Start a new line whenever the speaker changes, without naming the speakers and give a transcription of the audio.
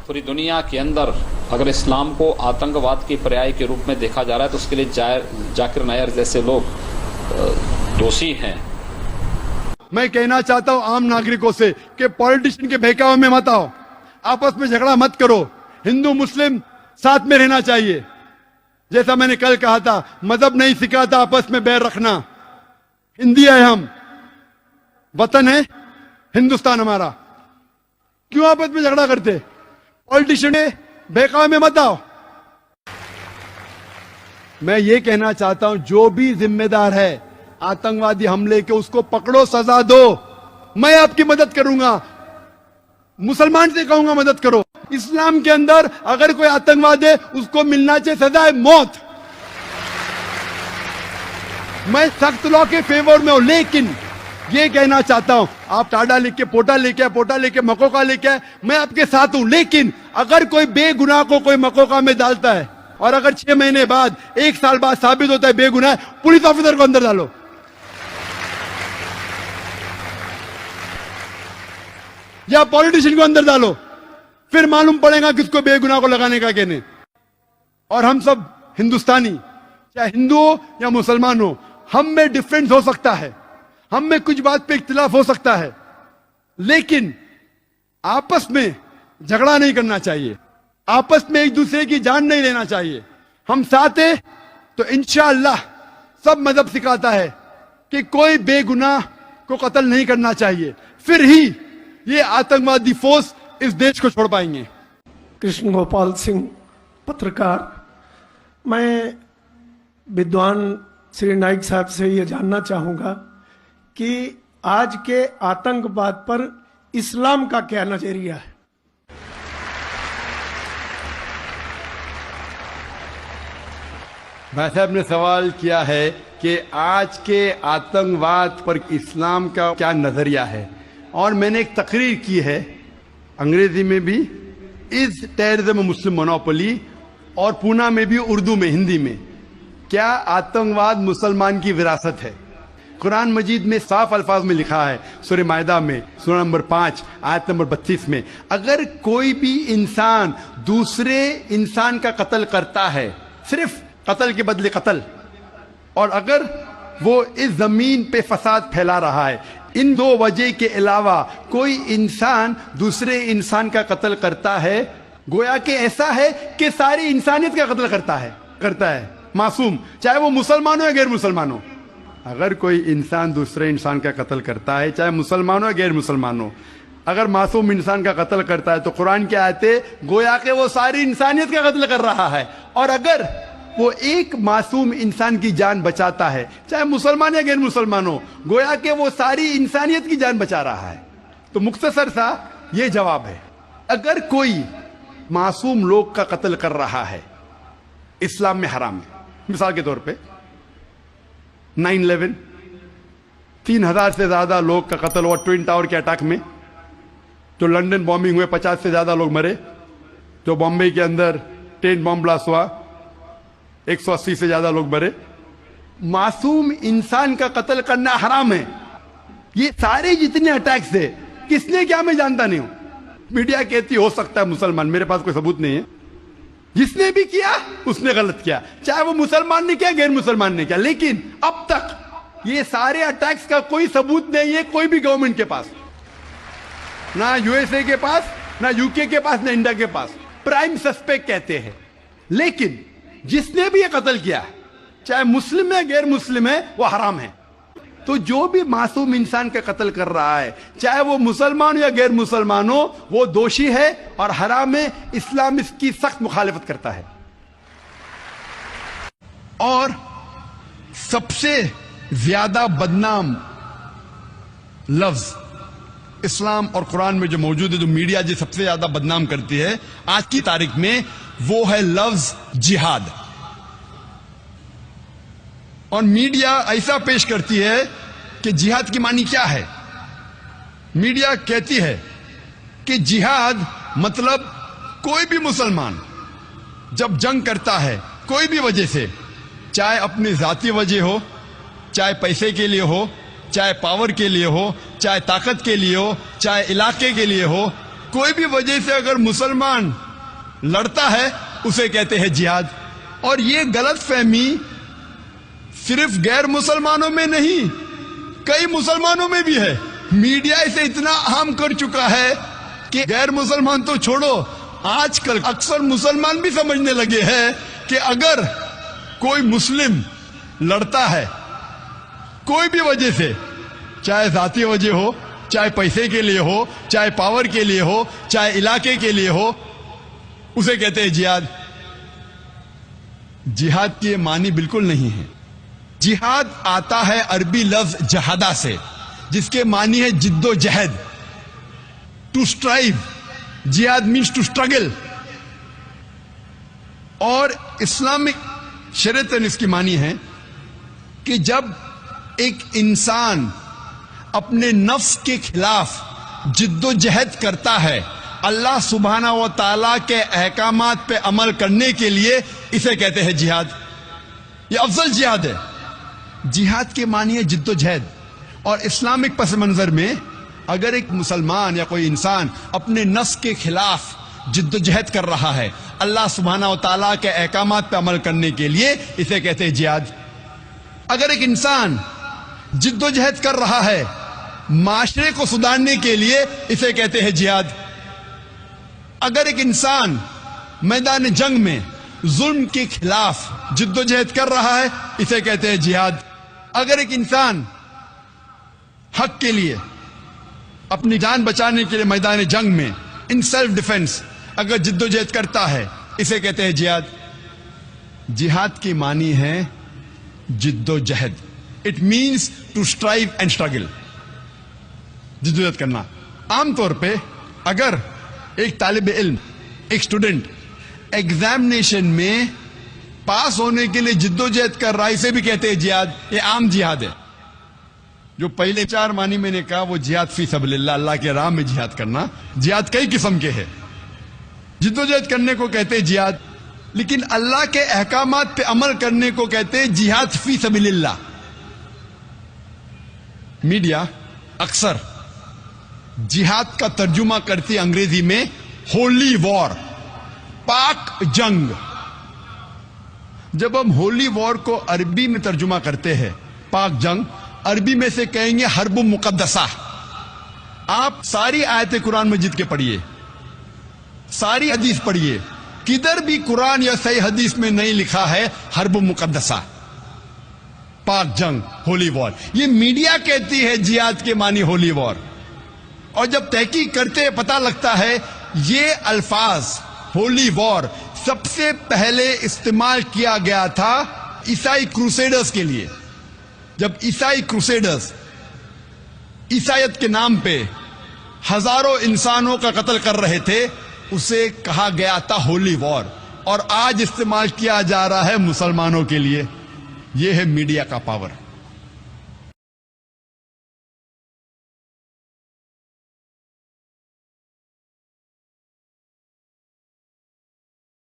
पूरी दुनिया के अंदर अगर इस्लाम को आतंकवाद के पर्याय के रूप में देखा जा रहा है तो उसके लिए जाकिर नायर जैसे लोग दोषी हैं।
मैं कहना चाहता हूं आम नागरिकों से कि पॉलिटिशियन के बहकावे में मत आओ, आपस में झगड़ा मत करो। हिंदू मुस्लिम साथ में रहना चाहिए। जैसा मैंने कल कहा था, मजहब नहीं सिखाता आपस में बैर रखना। हिंदी है, हम वतन है हिंदुस्तान हमारा, क्यों आपस में झगड़ा करते? पॉलिटिशियन के बहकावे में मत आओ। मैं ये कहना चाहता हूं, जो भी जिम्मेदार है आतंकवादी हमले के, उसको पकड़ो, सजा दो। मैं आपकी मदद करूंगा, मुसलमान से कहूंगा मदद करो। इस्लाम के अंदर अगर कोई आतंकवाद है उसको मिलना चाहिए सजा है मौत। मैं सख्त लॉ के फेवर में हूं, लेकिन ये कहना चाहता हूं, आप टाडा लेके पोटा लेके, पोटा लेके मकोका लेके, मैं आपके साथ हूं। लेकिन अगर कोई बेगुनाह को कोई मकोका में डालता है और अगर 6 महीने बाद 1 साल बाद साबित होता है बेगुनाह, पुलिस ऑफिसर को अंदर डालो। या पॉलिटिशियन को अंदर डालो, फिर मालूम पड़ेगा किसको बेगुनाह को लगाने का कहने। और हम सब हिंदुस्तानी, चाहे हिंदू हो या मुसलमान हो, हम में डिफरेंस हो सकता है, हम में कुछ बात पे इख्तिलाफ हो सकता है, लेकिन आपस में झगड़ा नहीं करना चाहिए, आपस में एक दूसरे की जान नहीं लेना चाहिए। हम साथ हैं तो इंशाअल्लाह सब मजहब सिखाता है कि कोई बेगुनाह को कत्ल नहीं करना चाहिए, फिर ही ये आतंकवादी फोर्स इस देश को छोड़ पाएंगे।
कृष्ण गोपाल सिंह, पत्रकार। मैं विद्वान श्री नाइक साहब से ये जानना चाहूँगा कि आज के आतंकवाद पर इस्लाम का क्या नजरिया है?
भाई साहब ने सवाल किया है कि आज के आतंकवाद पर इस्लाम का क्या नजरिया है, और मैंने एक तकरीर की है अंग्रेजी में भी, इज टेररिज्म मुस्लिम मोनोपोली, और पूना में भी उर्दू में, हिंदी में। क्या आतंकवाद मुसलमान की विरासत है? कुरान मजीद में साफ अल्फाज में लिखा है, सूरह मायदा में सूरह नंबर 5 आयत नंबर 32 में, अगर कोई भी इंसान दूसरे इंसान का कत्ल करता है, सिर्फ कत्ल के बदले कत्ल, और अगर वो इस जमीन पे फसाद फैला रहा है, इन 2 वजह के अलावा कोई इंसान दूसरे इंसान का कत्ल करता है, गोया कि ऐसा है कि सारी इंसानियत का कत्ल करता है मासूम, चाहे वो मुसलमान हो या गैर मुसलमान हो। अगर कोई इंसान दूसरे इंसान का कत्ल करता है, चाहे मुसलमान हो या गैर मुसलमान हो, अगर मासूम इंसान का कत्ल करता है, तो कुरान की आयतें गोया कि वो सारी इंसानियत का कत्ल कर रहा है। और अगर वो एक मासूम इंसान की जान बचाता है, चाहे मुसलमान या गैर मुसलमान हो, गोया कि वो सारी इंसानियत की जान बचा रहा है। तो मुख्तसर सा ये जवाब है, अगर कोई मासूम लोग का कत्ल कर रहा है, इस्लाम में हराम है। मिसाल के तौर पे 9/11, 3000 से ज्यादा लोग का कत्ल हुआ ट्विन टावर के अटैक में। जो लंदन बॉम्बिंग हुए 50 से ज्यादा लोग मरे। जो बॉम्बे के अंदर ट्रेन बॉम्ब ब्लास्ट हुआ 180 से ज्यादा लोग मरे। मासूम इंसान का कत्ल करना हराम है। ये सारे जितने अटैक्स थे, किसने क्या मैं जानता नहीं हूं। मीडिया कहती हो सकता है मुसलमान, मेरे पास कोई सबूत नहीं है। जिसने भी किया उसने गलत किया, चाहे वो मुसलमान ने किया गैर मुसलमान ने किया, लेकिन अब तक ये सारे अटैक्स का कोई सबूत नहीं है कोई भी गवर्नमेंट के पास, ना यूएसए के पास, ना यूके के पास, ना इंडिया के पास। प्राइम सस्पेक्ट कहते हैं, लेकिन जिसने भी ये कत्ल किया, चाहे मुस्लिम है गैर मुस्लिम है, वो हराम है। तो जो भी मासूम इंसान का कत्ल कर रहा है, चाहे वो मुसलमान हो या गैर मुसलमान हो, वो दोषी है और हराम है। इस्लाम इसकी सख्त मुखालिफत करता है। और सबसे ज्यादा बदनाम लफ्ज इस्लाम और कुरान में जो मौजूद है, जो मीडिया जो सबसे ज्यादा बदनाम करती है आज की तारीख में, वो है लफ्ज जिहाद। और मीडिया ऐसा पेश करती है कि जिहाद की मानी क्या है। मीडिया कहती है कि जिहाद मतलब कोई भी मुसलमान जब जंग करता है कोई भी वजह से, चाहे अपनी जाती वजह हो, चाहे पैसे के लिए हो, चाहे पावर के लिए हो, चाहे ताकत के लिए हो, चाहे इलाके के लिए हो, کوئی بھی وجہ سے اگر مسلمان لڑتا ہے اسے کہتے ہیں جہاد. اور یہ غلط فہمی صرف غیر مسلمانوں میں نہیں کئی مسلمانوں میں بھی ہے. میڈیا اسے اتنا عام کر چکا ہے کہ غیر مسلمان تو چھوڑو, آج کل اکثر مسلمان بھی سمجھنے لگے ہیں کہ اگر کوئی مسلم لڑتا ہے کوئی بھی وجہ سے, چاہے ذاتی وجہ ہو, چاہے پیسے کے لیے ہو, چاہے پاور کے لیے ہو, چاہے علاقے کے لیے ہو, اسے کہتے ہیں جہاد. جہاد کی معنی بالکل نہیں ہے. جہاد آتا ہے عربی لفظ جہادہ سے, جس کے معنی ہے جد و جہد, ٹو اسٹرائیو. جہاد مینس ٹو اسٹرگل. اور اسلامک شریعت اس کی معنی ہے کہ جب ایک انسان اپنے نفس کے خلاف جد و جہد کرتا ہے اللہ سبحانہ و تعالیٰ کے احکامات پہ عمل کرنے کے لیے, اسے کہتے ہیں جہاد. یہ افضل جہاد ہے. جہاد کے معنی ہے جد و جہد. اور اسلامک پس منظر میں اگر ایک مسلمان یا کوئی انسان اپنے نفس کے خلاف جد و جہد کر رہا ہے اللہ سبحانہ و تعالیٰ کے احکامات پہ عمل کرنے کے لیے, اسے کہتے ہیں جہاد. اگر ایک انسان جد و جہد کر رہا ہے معاشرے کو سدھارنے کے لیے, اسے کہتے ہیں جہاد. اگر ایک انسان میدان جنگ میں ظلم کے خلاف جد و جہد کر رہا ہے, اسے کہتے ہیں جہاد. اگر ایک انسان حق کے لیے اپنی جان بچانے کے لیے میدان جنگ میں ان سیلف ڈیفنس اگر جد و جہد کرتا ہے, اسے کہتے ہیں جہاد. جہاد کی معنی ہے جد و جہد. It means to strive and struggle. جد و جہد کرنا. عام طور پہ اگر ایک طالب علم, ایک اسٹوڈنٹ ایگزامینیشن میں پاس ہونے کے لیے جد و جہد کر رہا ہے, اسے بھی کہتے ہیں جہاد. یہ عام جہاد ہے. جو پہلے 4 معنی میں نے کہا وہ جہاد فی سبیل اللہ, اللہ کے راہ میں جہاد کرنا. جہاد کئی قسم کے ہیں. جد و جہد کرنے کو کہتے ہیں جہاد, لیکن اللہ کے احکامات پہ عمل کرنے کو کہتے ہیں جہاد فی سبیل اللہ. میڈیا اکثر جہاد کا ترجمہ کرتی انگریزی میں ہولی وار, پاک جنگ. جب ہم ہولی وار کو عربی میں ترجمہ کرتے ہیں پاک جنگ, عربی میں سے کہیں گے حرب مقدسہ. آپ ساری آیت قرآن مجید کے پڑھیے, ساری حدیث پڑھیے, کدھر بھی قرآن یا صحیح حدیث میں نہیں لکھا ہے حرب مقدسہ, پاک جنگ, ہولی وار. یہ میڈیا کہتی ہے جہاد کے معنی ہولی وار. اور جب تحقیق کرتے پتہ لگتا ہے یہ الفاظ ہولی وار سب سے پہلے استعمال کیا گیا تھا عیسائی کروسیڈرز کے لیے. جب عیسائی کروسیڈرز عیسائیت کے نام پہ ہزاروں انسانوں کا قتل کر رہے تھے, اسے کہا گیا تھا ہولی وار. اور آج استعمال کیا جا رہا ہے مسلمانوں کے لیے. یہ ہے میڈیا کا پاور.